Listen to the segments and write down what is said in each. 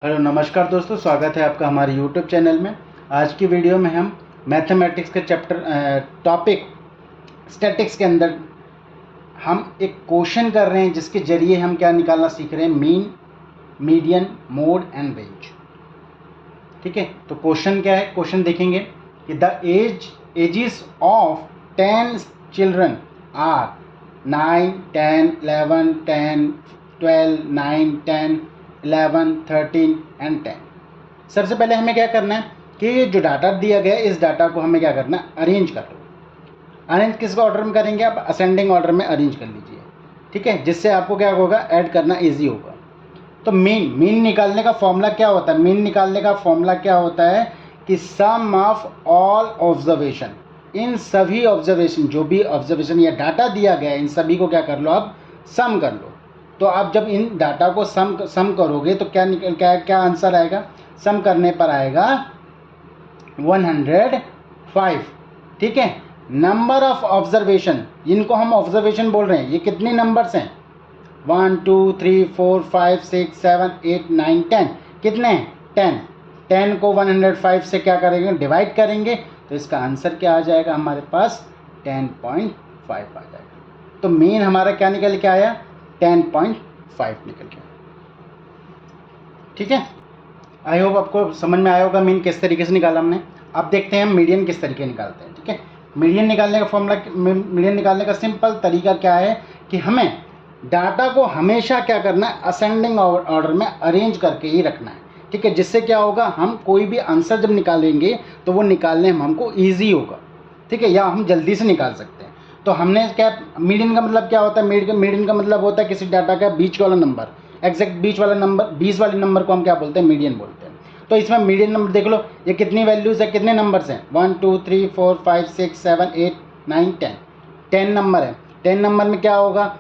Hello नमस्कार दोस्तों, स्वागत है आपका हमारे यूट्यूब चैनल में। आज की वीडियो में हम मैथमेटिक्स के टॉपिक स्टैटिक्स के अंदर हम एक क्वेश्चन कर रहे हैं, जिसके ज़रिए हम क्या निकालना सीख रहे हैं, mean, median, mode and range. ठीक है, तो क्वेश्चन क्या है, क्वेश्चन देखेंगे कि the ages of 10 children are 9, 10, 11, 10, 12, 9, 10, 11, 13 and 10। सबसे पहले हमें क्या करना है कि ये जो डाटा दिया गया है, इस डाटा को हमें क्या करना है, अरेंज कर लो। अरेंज किस ऑर्डर में करेंगे, आप असेंडिंग ऑर्डर में अरेंज कर लीजिए। ठीक है, जिससे आपको क्या होगा, ऐड करना इजी होगा। तो मीन निकालने का फॉर्मूला क्या होता है, मीन निकालने का फॉर्मूला क्या होता है कि सम ऑफ ऑल ऑब्जर्वेशन, इन सभी ऑब्जर्वेशन, जो भी ऑब्जर्वेशन या डाटा दिया गया है, इन सभी को क्या कर लो, आप सम कर लो। तो आप जब इन डाटा को सम करोगे तो क्या आंसर आएगा, सम करने पर आएगा 105। ठीक है, नंबर ऑफ ऑब्जर्वेशन, इनको हम ऑब्जर्वेशन बोल रहे हैं, ये कितने नंबर्स हैं, 1 2 3 4 5 6 7 8 9 10, कितने हैं, 10। 10 को 105 से क्या करेंगे, डिवाइड करेंगे, तो इसका आंसर क्या आ जाएगा, हमारे पास 10.5 आ जाएगा। तो मीन हमारा क्या निकल के आया, 10.5 निकल के आया। ठीक है, आई होप आपको समझ में आया होगा मीन किस तरीके से निकाला हमने। अब देखते हैं हम मीडियन किस तरीके निकालते हैं। ठीक है, मीडियन निकालने का फॉर्मूला, मीडियन निकालने का सिंपल तरीका क्या है कि हमें डाटा को हमेशा क्या करना है, असेंडिंग ऑर्डर में अरेंज करके ही रखना है। ठीक है, जिससे क्या होगा, हम कोई भी आंसर जब निकालेंगे तो वो निकालने में हमको ईजी होगा। ठीक है, या हम जल्दी से निकाल सकते हैं। तो हमने क्या, मीडियन का मतलब क्या होता है, मीडियन का मतलब होता है किसी डाटा का बीच वाला नंबर, एग्जैक्ट बीच वाला नंबर, 20 वाले नंबर को हम क्या बोलते हैं, मीडियन बोलते हैं। तो इसमें मीडियन नंबर देख लो, ये कितनी वैल्यूज़ है, कितने नंबर्स हैं, 1 2 3 4 5 6 7 8 9 10, 10 नंबर है। 10 नंबर में क्या होगा,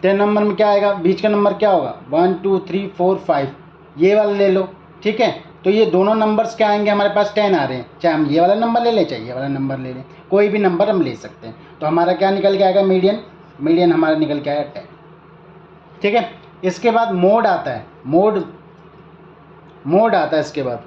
10 नंबर में क्या आएगा, बीच का नंबर क्या होगा, 1 2 3 4 5, ये वाला ले लो। ठीक है, तो ये दोनों नंबर्स क्या आएंगे, हमारे पास 10 आ रहे हैं, चाहे हम ये वाला नंबर ले लें, चाहे ये वाला नंबर ले लें, कोई भी नंबर हम ले सकते हैं। तो हमारा क्या निकल के आएगा, मीडियन हमारा निकल के आएगा 10। ठीक है, इसके बाद मोड आता है, मोड आता है इसके बाद।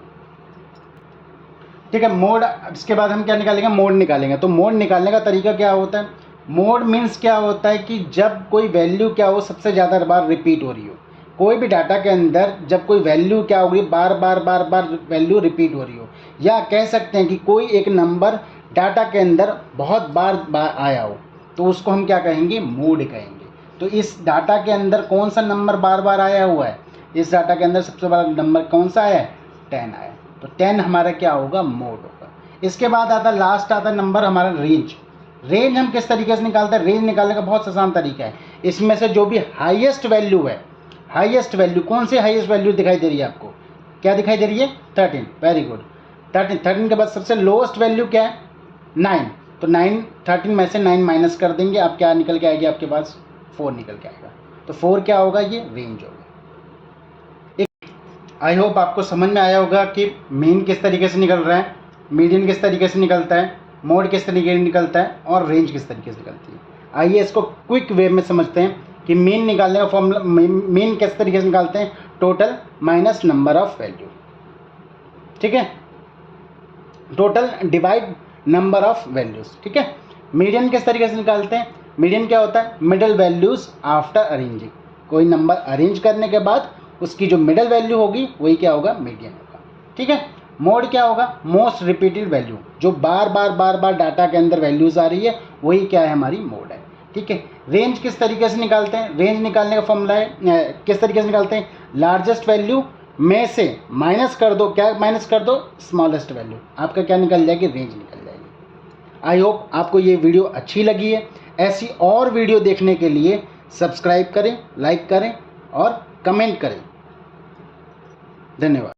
ठीक है, मोड, इसके बाद हम क्या निकालेंगे, मोड निकालेंगे। तो मोड निकालने का तरीका क्या होता है, मोड मीन्स क्या होता है कि जब कोई वैल्यू क्या हो, सबसे ज़्यादा बार रिपीट हो रही हो, कोई भी डाटा के अंदर जब कोई वैल्यू क्या होगी, बार बार वैल्यू रिपीट हो रही हो, या कह सकते हैं कि कोई एक नंबर डाटा के अंदर बहुत बार आया हो, तो उसको हम क्या कहेंगे, मोड कहेंगे। तो इस डाटा के अंदर कौन सा नंबर बार बार आया हुआ है, इस डाटा के अंदर सबसे बड़ा नंबर कौन सा आया है, 10 आया। तो 10 हमारा क्या होगा, मोड होगा। इसके बाद आता है, लास्ट आता है नंबर हमारा रेंज। रेंज हम किस तरीके से निकालते हैं, रेंज निकालने का बहुत आसान तरीका है। इसमें से जो भी हाईएस्ट वैल्यू है, हाईएस्ट वैल्यू कौन सी हाईएस्ट वैल्यू दिखाई दे रही है आपको, क्या दिखाई दे रही है, 13, वेरी गुड। 13 के बाद सबसे लोएस्ट वैल्यू क्या है, 9। तो 13 में से 9 माइनस कर देंगे, आप क्या निकल के आएगी, आपके पास 4 निकल के आएगा। तो 4 क्या होगा, ये रेंज होगा। आई होप आपको समझ में आया होगा कि मीन किस तरीके से निकल रहा है, मीडियन किस तरीके से निकलता है, मोड किस तरीके से निकलता है, और रेंज किस तरीके से निकलती है। आइए इसको क्विक वे में समझते हैं कि मीन निकालने का फॉर्मूला, मीन किस तरीके से निकालते हैं, total minus number of value. ठीक है, total divide number of values. ठीक है, मीडियन किस तरीके से निकालते हैं, मीडियन क्या होता है, मिडल वैल्यूज आफ्टर अरेंजिंग, कोई नंबर अरेंज करने के बाद उसकी जो मिडल वैल्यू होगी वही क्या होगा, मीडियन होगा। ठीक है, मोड क्या होगा, मोस्ट रिपीटेड वैल्यू, जो बार बार डाटा के अंदर वैल्यूज आ रही है, वही क्या है, हमारी मोड है। ठीक है, रेंज किस तरीके से निकालते हैं, रेंज निकालने का फॉर्मूला है, किस तरीके से निकालते हैं, लार्जेस्ट वैल्यू में से माइनस कर दो, क्या माइनस कर दो, स्मॉलेस्ट वैल्यू, आपका क्या निकल जाएगी, रेंज निकल जाएगी। आई होप आपको ये वीडियो अच्छी लगी है। ऐसी और वीडियो देखने के लिए सब्सक्राइब करें, लाइक करें और कमेंट करें। धन्यवाद।